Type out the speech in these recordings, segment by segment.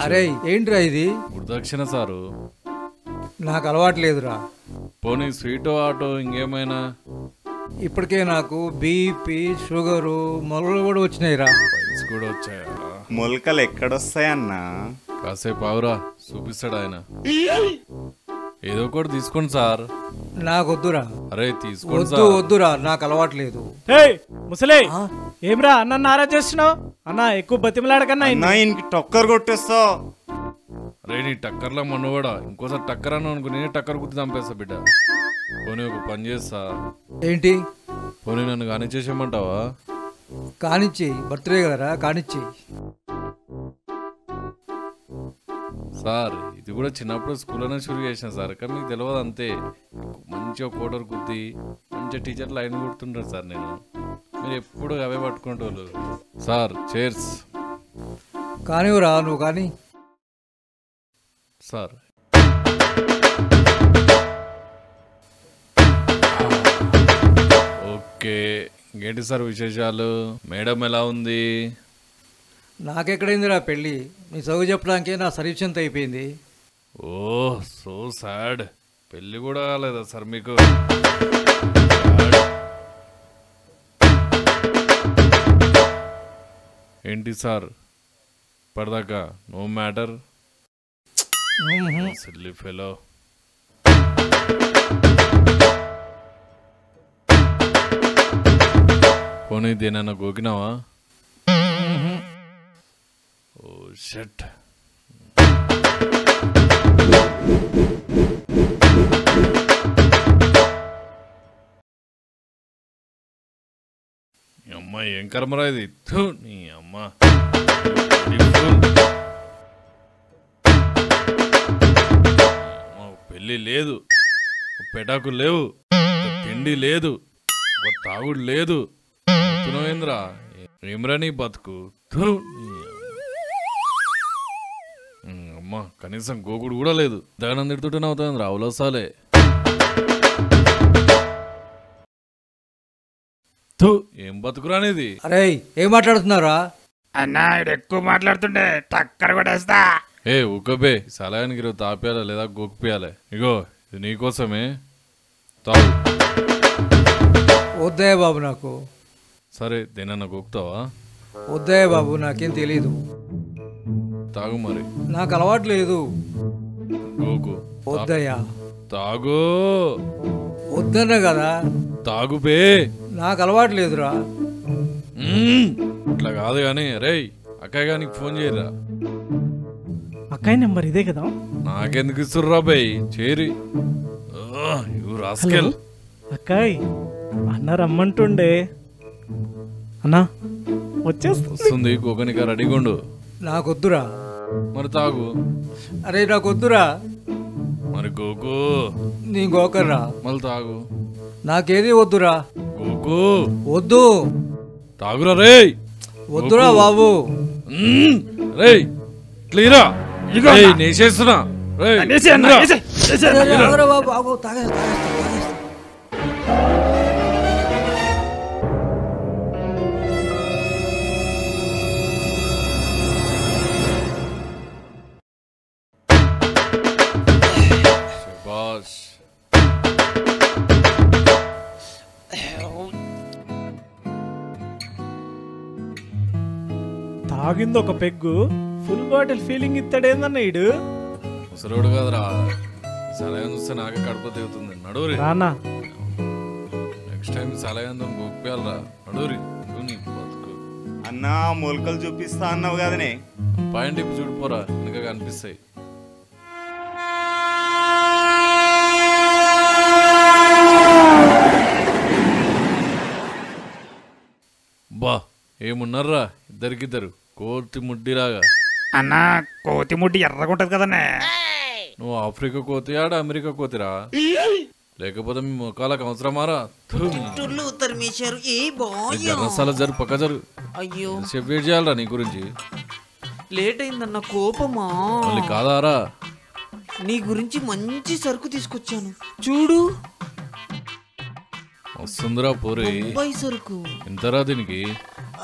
అరే ఏంట్రా ఇది? గుర్తక్షణ సారు. నాకు అలవాట్లేదురా. పోనీ స్వీట్ ఆటో ఇంకేమైనా? ఇప్పటికే నాకు బీపీ షుగరు మొలలు కూడా వచ్చినాయిరా. ఫైల్స్ కూడా వచ్చాయా? మొలకలు ఎక్కడొస్తాయన్నా? కాసేపు ఆవురా, చూపిస్తాడు ఆయన. ఏదో ఒకటి తీసుకోండి సార్. నాకు వద్దురా. అరే తీసుకోండి వద్దు సార్. వద్దురా, నాకు అలవాట్లేదు. ముసలే ఏమ్రా అన్న నారాజ్ చేస్తున్నావు? అన్న ఎక్కువ బతిమలాడకన్నా ఇంకి టక్కర్ కొట్టేస్తావు. అరే నీ టక్కర్లా మనవాడా, ఇంకోసారి టక్కర్ అన్న అనుకో నేనే టక్కర్ గుర్తు చంపేస్తా బిడ్డ. పోనీ ఒక పని చేస్తా. ఏంటి? పోనీ నన్ను కానీ చేసేయమంటావా? కానిచ్చి, బర్త్డే కదరా, కానిచ్చి. సార్ ఇది కూడా చిన్నప్పుడు స్కూల్లోనే షురూ చేసిన సార్, కానీ మీకు తెలియదు అంతే. మంచిగా కోటర్ గుద్ది మంచిగా టీచర్ లైన్ కొడుతుంటారు సార్. నేను మీరు ఎప్పుడు అవే పట్టుకుంటోళ్ళు సార్. చైర్స్ కానివ్వరా నువ్వు కానీ. సార్ ఓకే, ఇంకేంటి సార్ విశేషాలు? మేడం ఎలా ఉంది? నాకెక్కడైందిరా పెళ్ళి? నీ చదువు చెప్పడానికే నా సర్వీస్ ఎంత అయిపోయింది. ఓ సో సాడ్. పెళ్ళి కూడా కాలేదా సార్ మీకు? ఏంటి సార్ ఇప్పటిదాకా నో మ్యాటర్? Silly fellow. పోనీ దేనన్నా గోకినావా? ఓ షట్. అమ్మ ఏం కర్మరా ఇది. నీ అమ్మ పెళ్ళి లేదు, పెటాకు లేవు, తిండి లేదు, తాగుడు లేదు. ఏంద్రా ఏమరా నీ బతుకు? అమ్మ కనీసం గోకుడు కూడా లేదు. దగనం తిడుతుంటేనే అవుతుంది రా అవలోసాలే. ఏం బతుకురానేది? అరే ఏం మాట్లాడుతున్నారా? అన్నా ఎక్కువ మాట్లాడుతుండే టక్కర్ కొట్టేస్తా. ఏ ఊకబే, సలహానికి ఈరోజు తాపేయాలా లేదా గోకిపియాలి? ఇగో ఇది నీకోసమే, తాగు. వద్దయ్య బాబు నాకు. సరే దేనన్నా గోకుతావా? వద్దయ్య బాబు, నాకేం తెలీదు. తాగు మరి. నాకు అలవాట్లేదు. గోకు. వద్దయ్యా. తాగు. వద్దన్నా కదా. తాగు బే. నాకు అలవాట్లేదురా. ఇట్లా కాదు కానీ. రే అక్కయ్య గారికి ఫోన్ చేయరా. అక్కయ్య నెంబర్ ఇదే కదా? నాకెందుకు ఇస్తుర్రా బై? చేరి రాస్కెల్. అక్కయ్ అన్న రమ్మంటుండే. అన్నా వస్తుంది, కోకనిక రెడీగా ఉండు. నాకొద్దురా. మరి తాగు. అరే నాకొద్దురా. మరి గోకు. నీ గోకర్రా. మళ్ళీ తాగు. నాకేది వద్దురా. గోకు వద్దు. తాగురా రే. వద్దురా బాబు. రే క్లియరా నేసేస్తున్నా. బాబు తాగే. తాగింది ఒక పెగ్గు, ఫుల్ బాటిల్ ఫీలింగ్ ఇస్తాడేందన్న ఈడు. ముసలోడు కదరా, సలహా చూస్తే నాకే కడుపు తెగుతుంది. నడువురి రానా. నెక్స్ట్ టైం సలహా గోపియాలరా. నడువురి. అన్నా మొలకలు చూపిస్తా అన్నావు కదనే. పాయింట్ ఇప్పు చూడిపోరా, వెనక కనిపిస్తాయి. బా ఏమున్నారా ఇద్దరికిద్దరు కోతి ముడ్డిలాగా. అన్నా కోతి ముడ్డి ఎర్రగుంటది కదనే. నువ్వు ఆఫ్రికా కోతి ఆడ అమెరికా కోతిరా, లేకపోతే మీ ముఖాలకు అవసరమారా? జరు పక్క జరు. అయ్యో వెయిట్ చేయాలరా నీ గురించి. లేట్ అయిందన్న కోపమా? మళ్ళీ కాదారా? నీ గురించి మంచి సరుకు తీసుకొచ్చాను చూడు. వస్తుందిరా పూరి. సరుకు ఎంతరా దీనికి?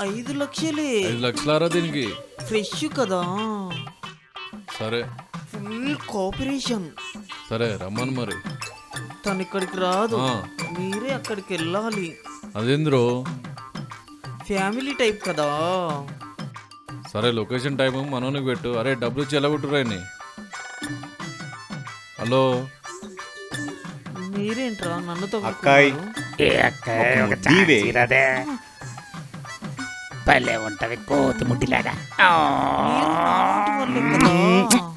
5 లక్షలే. 5 లక్షలారా దీనికి? ఫ్రెష్ కదా. సరే ఫుల్ కోఆపరేషన్. సరే రమ్మను మరి. తను ఇక్కడికి రాదు, ఆ. మీరే అక్కడికి వెళ్ళాలి. అదేంద్రో. ఫ్యామిలీ టైప్ కదా. సరే లొకేషన్ టైం మనోనికి పెట్టు. అరే డబ్బులు ఇచ్చి ఎలా కొట్టురాయని. హలో మీరేంట్రా నన్ను అక్కాయ్. దీవే భలే ఉంటది కోతి ముట్టిలాగా. తగ్గుతున్నారు?